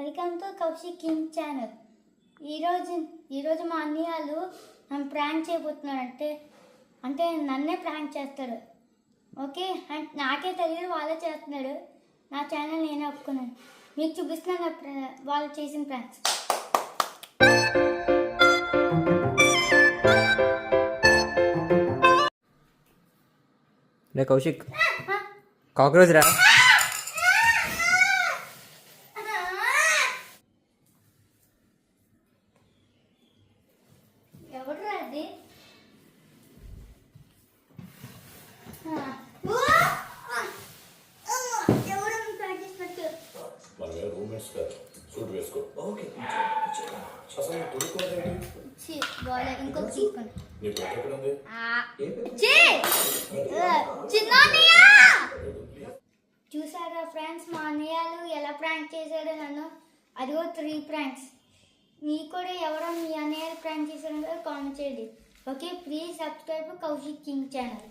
Welcome to Kaushik king channel. ఈరోజు మా అన్నయ్యలు నన్ను ప్రాంక్ చేయబోతున్నాడు. అంటే నన్నే ప్రాంక్ చేస్తాడు. ఓకే, నాకే తెలియదు వాళ్ళే చేస్తున్నాడు. నా ఛానల్ నేనే ఒప్పుకున్నాను. మీకు చూపిస్తున్నాను వాళ్ళు చేసిన ప్రాంక్స్. కౌశిక్ కాక్రోచ్ రా. ఎవరు అది? ఎవరు ప్రాంక్ చేసినట్టు? ఇంకొక తీసుకోండి. చూసారా ఫ్రెండ్స్, మా అన్నయ్యలు ఎలా ప్రాంక్ చేశాడో నన్ను. అదిగో 3 ప్రాంక్స్. మీకు కూడా ఎవరో మీ అన్నయ్యలు ప్రాంక్ చేశారో కామెంట్ చేయండి. Okay, please subscribe Kaushik king channel.